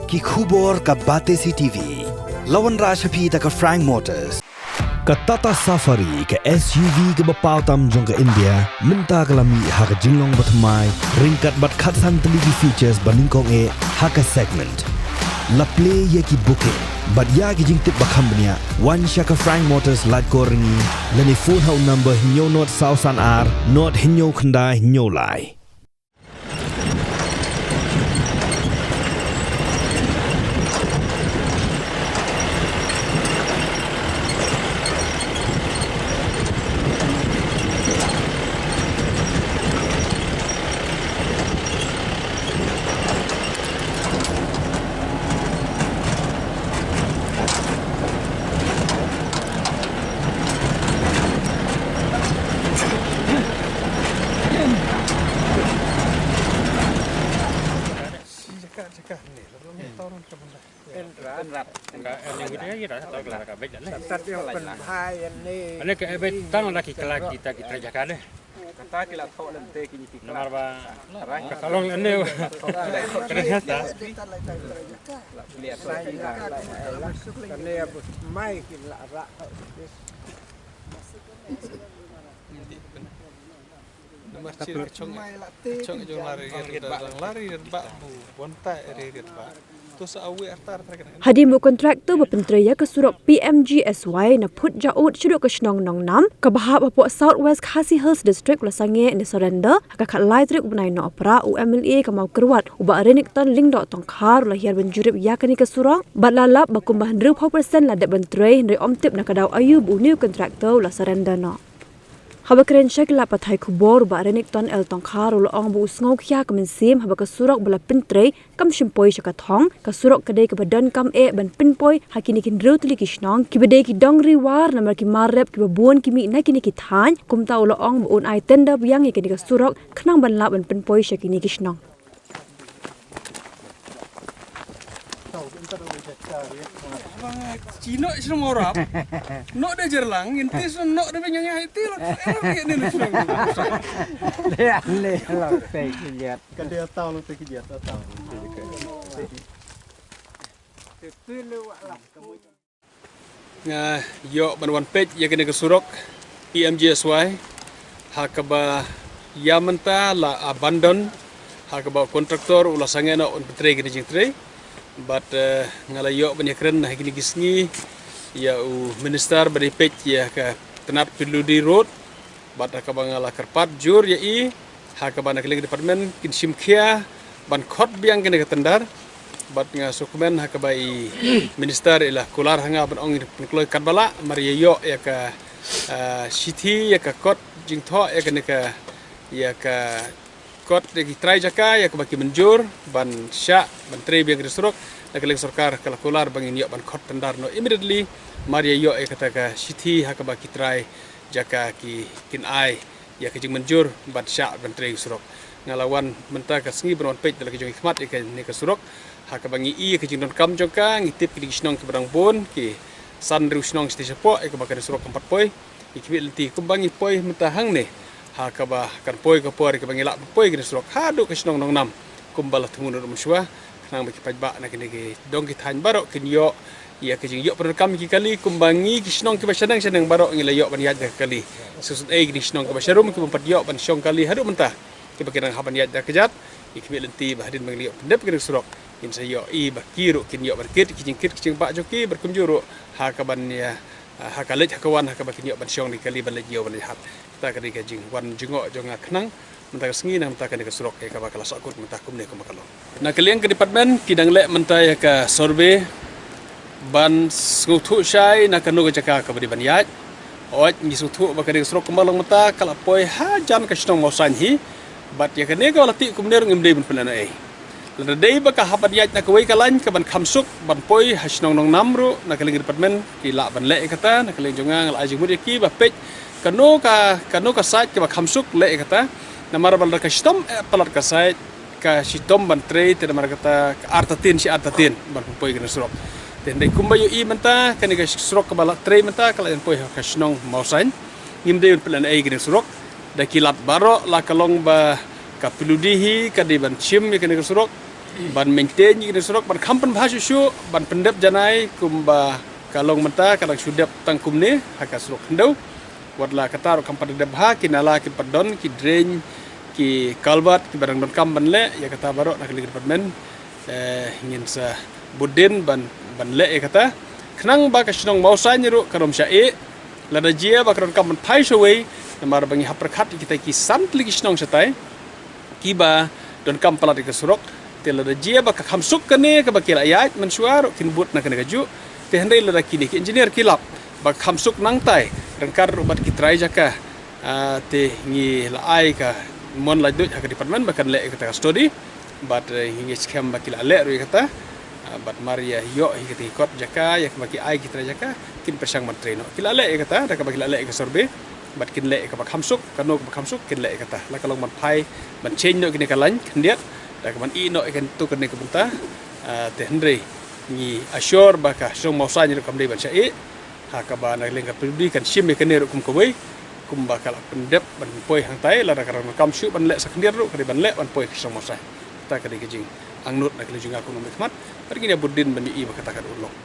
ki khubor ka Bate CTV. Lawan Rashapi ta ka Frank Motors. Ka Tata Safari ka SUV ka bapau tam jong ka India minta kalami ha ka jinglong batmai ringkat bat khatsan teligi features baningkong e ha ka segment. La play ye ki booking but ya ki jing tip bakam bnia one shaka Frank Motors light koringi lani phone hau number hinyo not sausan r not hinyo khanda hinyo lai. Ini ke tang lagi kita jaga deh. Kata kita tahu lente kini kita. Nomor ba kalau ini ternyata Lihat saya karena ya mai kita rak. Masjid cong lari dan bak bu bontai redet bak. Hadimu kontraktor berpentraya ke surok PMGSY na put jaut syuduk ke Shnong Nong Nam ke bahap apok Southwest Khasi Hills District Lasange in surrender kakak laitrik ubnai no opera UMLA ke mau keruat ubak renik ton ling dok tongkar lahir benjurip yakani ke surok batlalap bakumbah 100% ladak bentray henry omtip na kadau ayub uniu kontraktor la surrender no. Haba keren syek la pathai kubor ba renik ton el tongkhar ulo ong bu usngau khya kemensim haba ka surok bala pintrei kam shimpoi syaka thong ka surok kadai ke badan kam e ban pinpoi hakini kin rutli kishnong ki badai ki dongri war namar ki marep ki babun ki mi na kini ki than kumta ulo ong bu un ai tenda biang ki ka surok khnang ban la ban pinpoi syakini kishnong. Cino semua orang, nok dah jerlang, inti nok dah banyak itu loh. Ni semua. Lihat lah lihat. Kan dia tahu lo terkejut tahu. Yo banwan page ya kena kesurok PMGSY hakaba yamanta la abandon hakaba kontraktor ulah sangena on betre gini jing tre. But ngalayok banyak keren nah gini gisni ya minister beri pej ya ke tenat Piludi road but ka bangala kerpat jur ya i ha ka bana keling department kin simkhia ban khot biang kene ke tendar but nga sukumen ha ka bai minister ila kular hanga ban ong kloy katbala mari yo ya ka city ya ka kot jingtho ya kene ka ya ka kot de try jaka ya ke baki menjur ban sya ban tre biang resurok na keling sarkar kala kular bangin yo ban kot tendar no immediately mari yo e kata ka city ha ka baki try jaka ki kin ai ya ke jing menjur ban sya ban tre resurok ngalawan menta ka sengi ban pej dalam kejung hikmat ke ni ka surok ha ka bangi i ke jing don kam jongka ngitip ki snong ke barang bon ki san ru snong sti sepo e ka bakar surok 4 poi ikbi lenti kumbangi poi menta hang ne ha ka ba kan poi ka por ke bangi lak poi ke surok ha do ke snong nong nam kumbala tungun rum shwa nang baki pajba na kini ke dong ki than barok kin yo ya ke jing yo perkam ki kali kumbangi ki snong ke basadang sedang barok ngila yo ban yad kali susut e ki snong ke basarum ki empat yo ban syong kali hadu mentah ki baki nang haban yad kejat ikbi lenti bahdin bangi yo pendep ke surok kin sayo i bakiru kin yo barkit ki jing kit ki jing ba joki berkumjuru ha ka ban ya ha ka lej ha ka wan ha ka baki yo ban syong ni kali ban lej yo ban hat ta ka ke jing wan jingo jonga khnang mentah sengi na mentah ke surok ke bakal sakut mentah kum ne kum bakalo na kalian ke department kidang le mentah ya ka survey ban ngutu syai na kanu ke jaka ka bari ban yat oj ni sutu bakal surok kembalang mentah kala poi ha jan ka stong mau sanhi bat ya kene ka lati kum ne ngim dei ban pelana ai lada dei baka hapan yat na kawai kalan ka ban khamsuk ban poi hasnong nong namru na kalian department ki la ban le kata na kalian jonga ngal ajing mudi ki ba pej kanu ka site ke ba khamsuk le kata namar bal ka shitom palat ka site ka shitom ban tre te namar kata artatin si artatin ban poi kena surok ten dei kumbayo i menta kan ka surok ka bala tre menta kala en poi ka shnong mausain ngim dei plan ai kena surok da kilat baro la kalong ba ka piludihi ka di ban chim ke kena surok ban maintain ni surok ban kampan bhasu shu ban pendep janai kumba kalong menta kadang sudap tangkum ni haka surok hendau wadla katar kampan dep ha kinala ki padon ki drain ki kalbat ki barang don kam ban le ya kata barok nak li department ingin sa budin ban le ya kata kenang ba kasnong mausa nyeru karom syai lada jia ba karon kam ban pai shawai namar bangi haperkat kita ki sant lagi snong satai kiba don kam palat ke surok tela da jia ba kamsuk kane ka bakil ayat mensuar kin but na kene gaju te hendai lada kini ki engineer kilap ba kamsuk nang tai rengkar ubat ki trai jaka te ngi la ai ka mon la dut ka department bakan le kata study but hingi scam bakil ale ru kata bat Maria yo hikati kot jaka yak baki ai ki trai jaka kin persang mantre no kilale kata da ka bakil ale ka sorbe bat kin le ka bakhamsuk kanu ka bakhamsuk kin le kata la kalong man pai man change no kini kalan kendiat da ka man I no kan tu kan ka bunta te hendri ni assure baka song mau sa ni kam dei ban sai ha ka ba na leng ka pribadi kan sim kan ne kum ko wei kum bakal pendep ban poi hang tai la ka ram kam syu ban le sak kendiat ru ka ban le ban poi song mau sa ta ka dei jing ang nut na ka jing aku no mat pergi dia budin ban I baka ta ka ulong